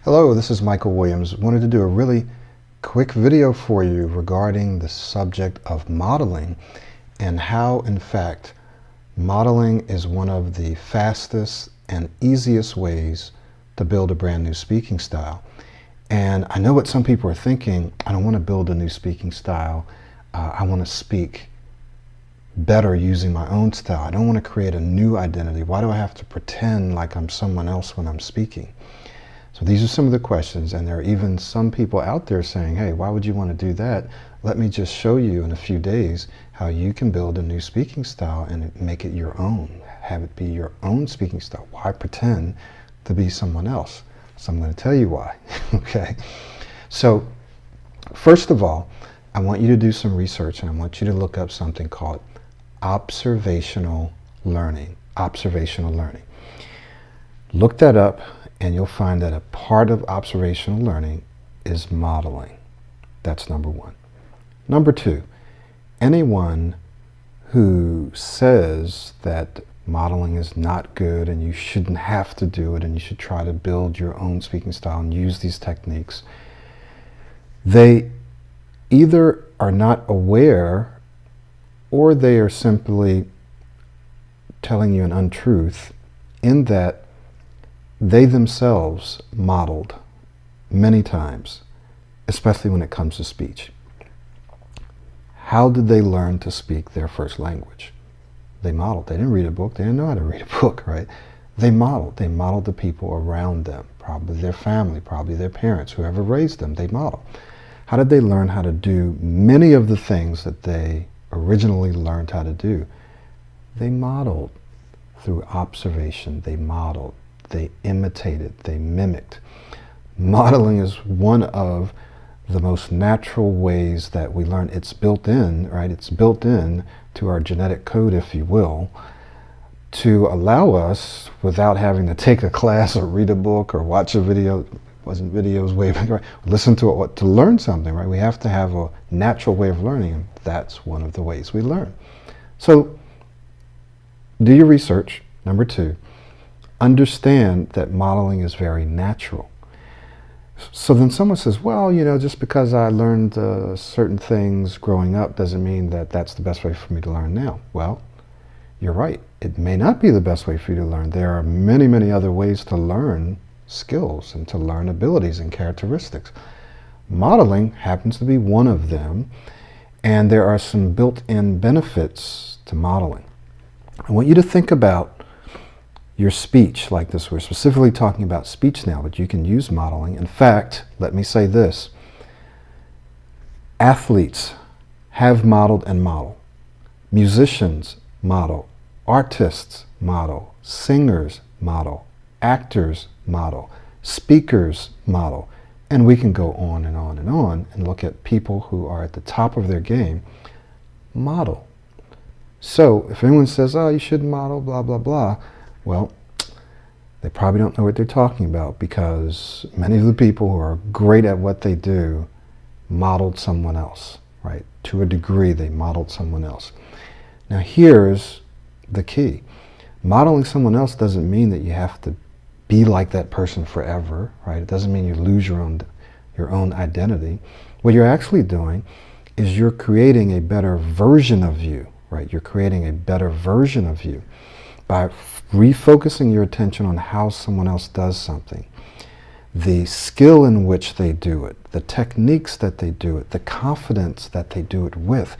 Hello, this is Michael Williams. Wanted to do a really quick video for you regarding the subject of modeling and how, in fact, modeling is one of the fastest and easiest ways to build a brand new speaking style. And I know what some people are thinking. I don't want to build a new speaking style. I want to speak better using my own style. I don't want to create a new identity. Why do I have to pretend like I'm someone else when I'm speaking? So these are some of the questions, and there are even some people out there saying, hey, why would you want to do that? Let me just show you in a few days how you can build a new speaking style and make it your own. Have it be your own speaking style. Why pretend to be someone else? So I'm going to tell you why. Okay. So first of all, I want you to do some research, and I want you to look up something called observational learning. Observational learning. Look that up, and you'll find that a part of observational learning is modeling. That's number one. Number two, anyone who says that modeling is not good and you shouldn't have to do it and you should try to build your own speaking style and use these techniques, they either are not aware or they are simply telling you an untruth in that they themselves modeled many times, especially when it comes to speech. How did they learn to speak their first language? They modeled. They didn't read a book. They didn't know how to read a book, right? They modeled. They modeled the people around them, probably their family, probably their parents, whoever raised them. They modeled. How did they learn how to do many of the things that they originally learned how to do? They modeled through observation. They modeled. They imitated, they mimicked. Modeling is one of the most natural ways that we learn. It's built in, right? It's built in to our genetic code, if you will, to allow us, without having to take a class or read a book or watch a video, wasn't videos way back, right? Listen to it, to learn something, right? We have to have a natural way of learning, and that's one of the ways we learn. So do your research. Number two, understand that modeling is very natural. So then someone says, well, you know, just because I learned certain things growing up doesn't mean that that's the best way for me to learn now. Well, you're right. It may not be the best way for you to learn. There are many, many other ways to learn skills and to learn abilities and characteristics. Modeling happens to be one of them, and there are some built-in benefits to modeling. I want you to think about your speech like this. We're specifically talking about speech now, but you can use modeling. In fact, let me say this. Athletes have modeled and model. Musicians model. Artists model. Singers model. Actors model. Speakers model. And we can go on and on and on and look at people who are at the top of their game model. So if anyone says, oh, you shouldn't model, blah, blah, blah, well, they probably don't know what they're talking about, because many of the people who are great at what they do modeled someone else, right? To a degree, they modeled someone else. Now here's the key. Modeling someone else doesn't mean that you have to be like that person forever, right? It doesn't mean you lose your own identity. What you're actually doing is you're creating a better version of you, right? You're creating a better version of you by refocusing your attention on how someone else does something, the skill in which they do it, the techniques that they do it, the confidence that they do it with.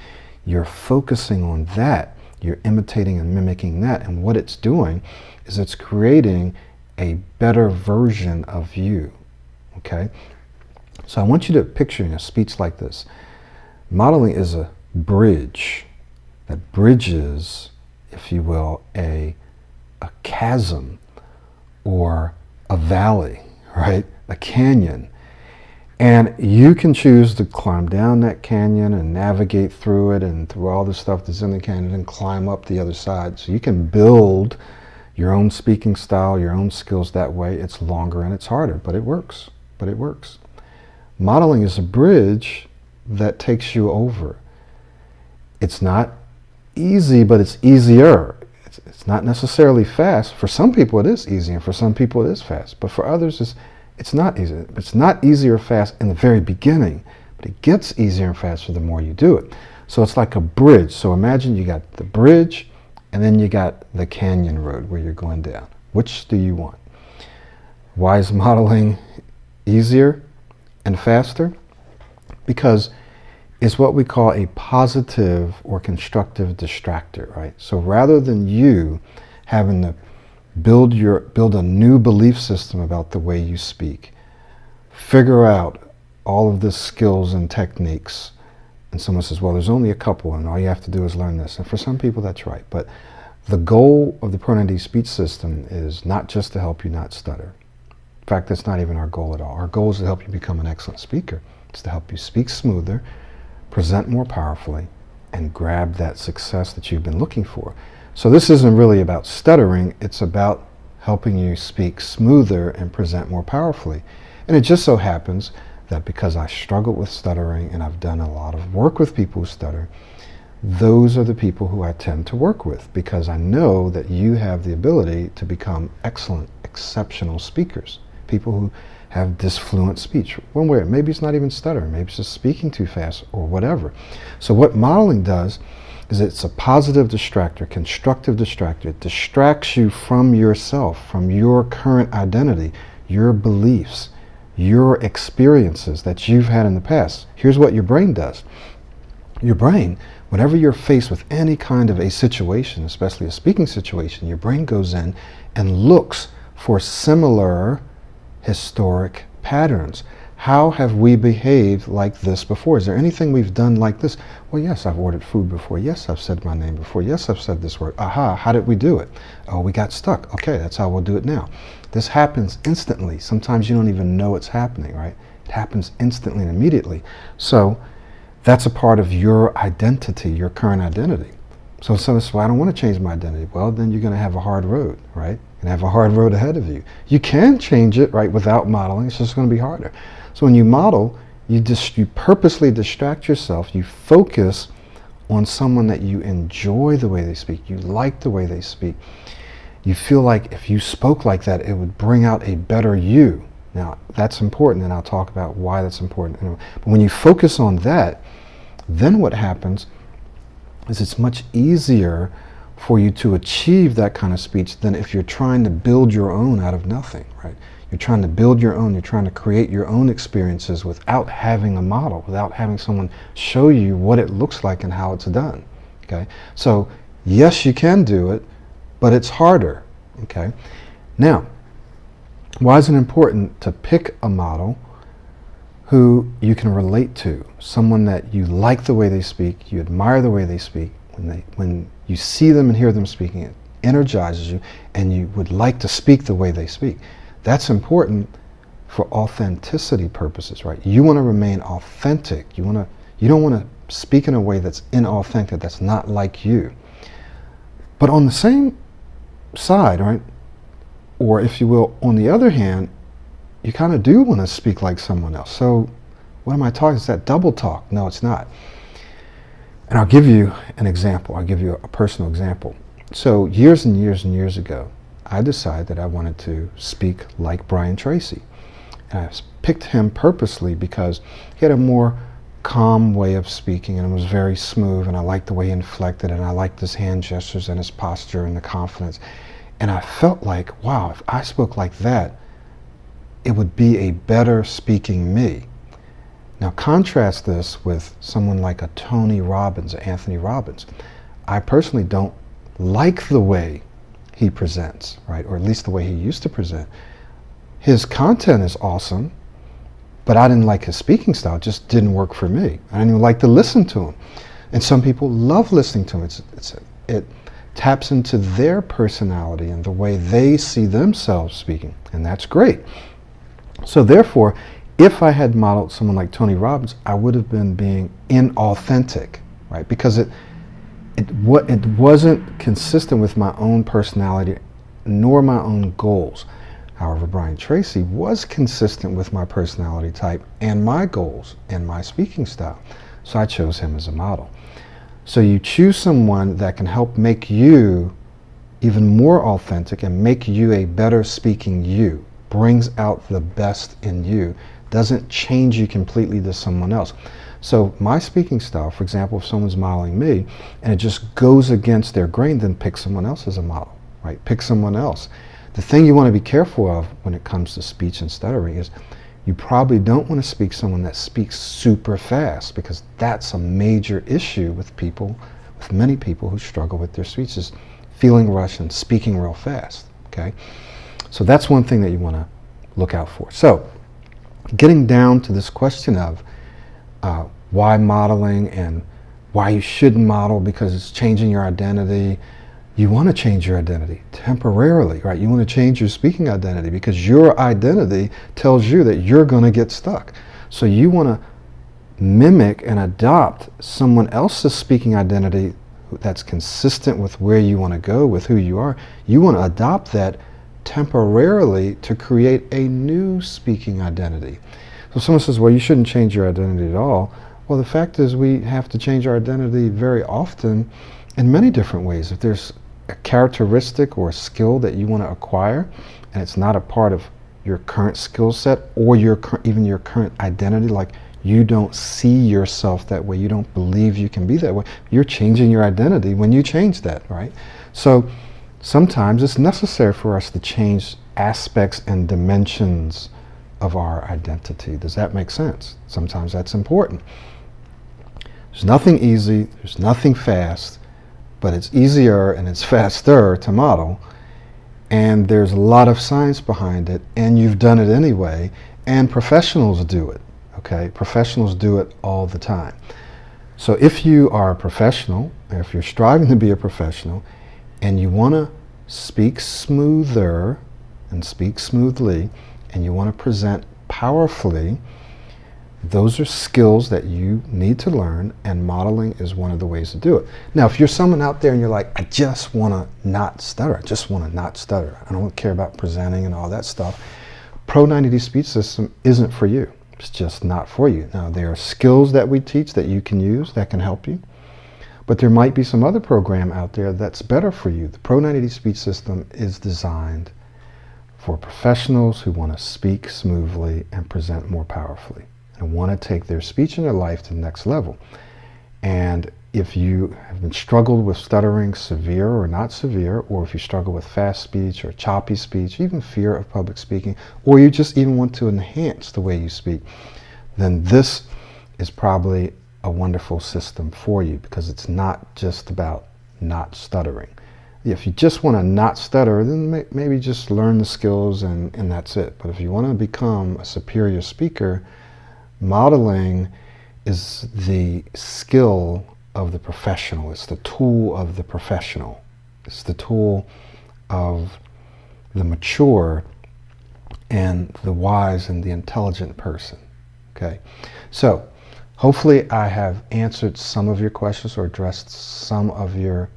You're focusing on that. You're imitating and mimicking that. And what it's doing is it's creating a better version of you. Okay? So I want you to picture in a speech like this. Modeling is a bridge that bridges, if you will, a chasm or a valley, right? A canyon. And you can choose to climb down that canyon and navigate through it and through all the stuff that's in the canyon and climb up the other side. So you can build your own speaking style, your own skills that way. It's longer and it's harder, but it works. But it works. Modeling is a bridge that takes you over. It's not easy, but it's easier. It's not necessarily fast. For some people it is easy, and for some people it is fast. But for others It's not easy. It's not easy or fast in the very beginning, but it gets easier and faster the more you do it. So it's like a bridge. So imagine you got the bridge and then you got the canyon road where you're going down. Which do you want? Why is modeling easier and faster? Because it's what we call a positive or constructive distractor, right? So rather than you having to build a new belief system about the way you speak, figure out all of the skills and techniques, and someone says, well, there's only a couple and all you have to do is learn this. And for some people that's right, but the goal of the Pronoun speech system is not just to help you not stutter. In fact, that's not even our goal at all. Our goal is to help you become an excellent speaker. It's to help you speak smoother, present more powerfully, and grab that success that you've been looking for. So this isn't really about stuttering, it's about helping you speak smoother and present more powerfully. And it just so happens that because I struggled with stuttering and I've done a lot of work with people who stutter, those are the people who I tend to work with, because I know that you have the ability to become excellent, exceptional speakers. People who have disfluent speech. One way, maybe it's not even stuttering, maybe it's just speaking too fast or whatever. So what modeling does is it's a positive distractor, constructive distractor. It distracts you from yourself, from your current identity, your beliefs, your experiences that you've had in the past. Here's what your brain does. Your brain, whenever you're faced with any kind of a situation, especially a speaking situation, your brain goes in and looks for similar historic patterns. How have we behaved like this before? Is there anything we've done like this? Well, yes, I've ordered food before. Yes, I've said my name before. Yes, I've said this word. Aha, how did we do it? Oh, we got stuck. Okay, that's how we'll do it now. This happens instantly. Sometimes you don't even know it's happening, right? It happens instantly and immediately. So that's a part of your identity, your current identity. So someone says, well, I don't want to change my identity. Well, then you're going to have a hard road, right? And have a hard road ahead of you. You can change it, right, without modeling. It's just going to be harder. So when you model, you purposely distract yourself. You focus on someone that you enjoy the way they speak. You like the way they speak. You feel like if you spoke like that, it would bring out a better you. Now, that's important, and I'll talk about why that's important. But when you focus on that, then what happens is it's much easier for you to achieve that kind of speech than if you're trying to build your own out of nothing, right? You're trying to build your own, you're trying to create your own experiences without having a model, without having someone show you what it looks like and how it's done, okay? So, yes, you can do it, but it's harder, okay? Now, why is it important to pick a model who you can relate to, someone that you like the way they speak, you admire the way they speak, when you see them and hear them speaking, it energizes you, and you would like to speak the way they speak. That's important for authenticity purposes, right? You want to remain authentic. You don't want to speak in a way that's inauthentic, that's not like you. But on the same side, right, or if you will, on the other hand, you kind of do want to speak like someone else. So what am I talking? Is that double talk? No, it's not. And I'll give you an example. I'll give you a personal example. So years and years and years ago, I decided that I wanted to speak like Brian Tracy. And I picked him purposely because he had a more calm way of speaking, and it was very smooth, and I liked the way he inflected, and I liked his hand gestures and his posture and the confidence. And I felt like, wow, if I spoke like that, it would be a better speaking me. Now contrast this with someone like a Tony Robbins, or Anthony Robbins. I personally don't like the way he presents, right? Or at least the way he used to present. His content is awesome, but I didn't like his speaking style. It just didn't work for me. I didn't even like to listen to him. And some people love listening to him. It taps into their personality and the way they see themselves speaking, and that's great. So therefore, if I had modeled someone like Tony Robbins, I would have been being inauthentic, right? Because it wasn't consistent with my own personality nor my own goals. However, Brian Tracy was consistent with my personality type and my goals and my speaking style. So I chose him as a model. So you choose someone that can help make you even more authentic and make you a better speaking you. brings out the best in you, doesn't change you completely to someone else. So my speaking style, for example, if someone's modeling me and it just goes against their grain, then pick someone else as a model, right? Pick someone else. The thing you want to be careful of when it comes to speech and stuttering is you probably don't want to speak someone that speaks super fast, because that's a major issue with people, with many people who struggle with their speech, is feeling rushed and speaking real fast, okay? So that's one thing that you want to look out for. So getting down to this question of why modeling and why you shouldn't model because it's changing your identity. You want to change your identity temporarily, right? You want to change your speaking identity because your identity tells you that you're going to get stuck. So you want to mimic and adopt someone else's speaking identity that's consistent with where you want to go, with who you are. You want to adopt that temporarily to create a new speaking identity. So someone says, well, you shouldn't change your identity at all. Well, the fact is we have to change our identity very often in many different ways. If there's a characteristic or a skill that you want to acquire and it's not a part of your current skill set or even your current identity, like you don't see yourself that way, you don't believe you can be that way, you're changing your identity when you change that, right? So sometimes it's necessary for us to change aspects and dimensions of our identity. Does that make sense? Sometimes that's important. There's nothing easy, there's nothing fast, but it's easier and it's faster to model, and there's a lot of science behind it, and you've done it anyway, and professionals do it, okay? Professionals do it all the time. So if you are a professional, or if you're striving to be a professional, and you want to speak smoother and speak smoothly, and you want to present powerfully, those are skills that you need to learn, and modeling is one of the ways to do it. Now, if you're someone out there and you're like, I just want to not stutter, I just want to not stutter, I don't care about presenting and all that stuff, Pro 90D Speech System isn't for you. It's just not for you. Now, there are skills that we teach that you can use that can help you, but there might be some other program out there that's better for you. The Pro 90D Speech System is designed for professionals who want to speak smoothly and present more powerfully and want to take their speech and their life to the next level. And if you have been struggled with stuttering, severe or not severe, or if you struggle with fast speech or choppy speech, even fear of public speaking, or you just even want to enhance the way you speak, then this is probably a wonderful system for you, because it's not just about not stuttering. If you just want to not stutter, then maybe just learn the skills and that's it. But if you want to become a superior speaker, modeling is the skill of the professional. It's the tool of the professional. It's the tool of the mature and the wise and the intelligent person. Okay? So hopefully I have answered some of your questions or addressed some of your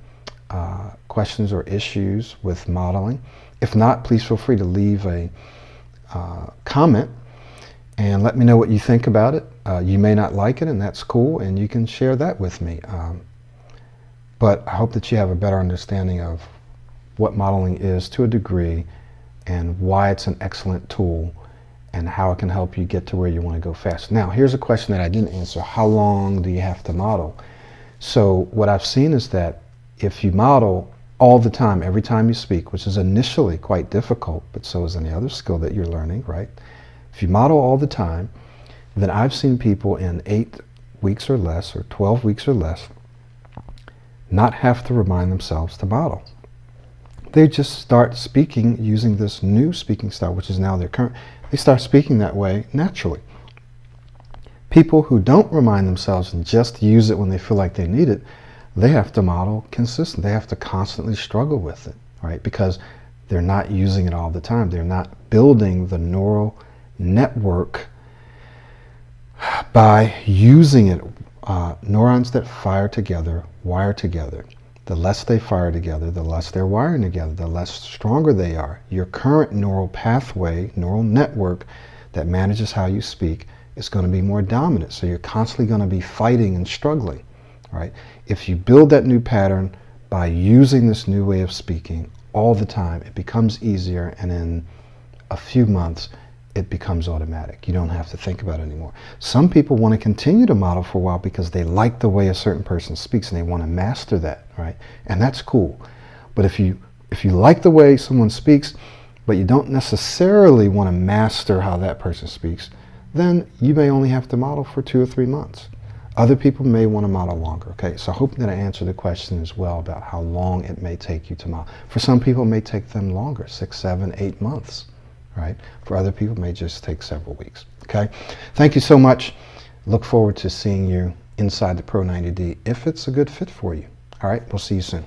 questions or issues with modeling. If not, please feel free to leave a comment and let me know what you think about it. You may not like it, and that's cool, and you can share that with me. But I hope that you have a better understanding of what modeling is to a degree, and why it's an excellent tool, and how it can help you get to where you want to go fast. Now, here's a question that I didn't answer. How long do you have to model? So what I've seen is that if you model all the time, every time you speak, which is initially quite difficult, but so is any other skill that you're learning, right? If you model all the time, then I've seen people in 8 weeks or less, or 12 weeks or less, not have to remind themselves to model. They just start speaking using this new speaking style, which is now their current. They start speaking that way naturally. People who don't remind themselves and just use it when they feel like they need it, they have to model consistent. They have to constantly struggle with it, right? Because they're not using it all the time. They're not building the neural network by using it. Neurons that fire together, wire together. The less they fire together, the less they're wiring together, the less stronger they are. Your current neural pathway, neural network that manages how you speak is going to be more dominant. So you're constantly going to be fighting and struggling, right? If you build that new pattern by using this new way of speaking all the time, it becomes easier, and in a few months, it becomes automatic. You don't have to think about it anymore. Some people want to continue to model for a while because they like the way a certain person speaks and they want to master that, right? And that's cool. But if you like the way someone speaks, but you don't necessarily want to master how that person speaks, then you may only have to model for 2 or 3 months. Other people may want to model longer, okay? So I hope that I answered the question as well about how long it may take you to model. For some people, it may take them longer, 6, 7, 8 months, right? For other people, it may just take several weeks, okay? Thank you so much. Look forward to seeing you inside the Pro 90D if it's a good fit for you. All right, we'll see you soon.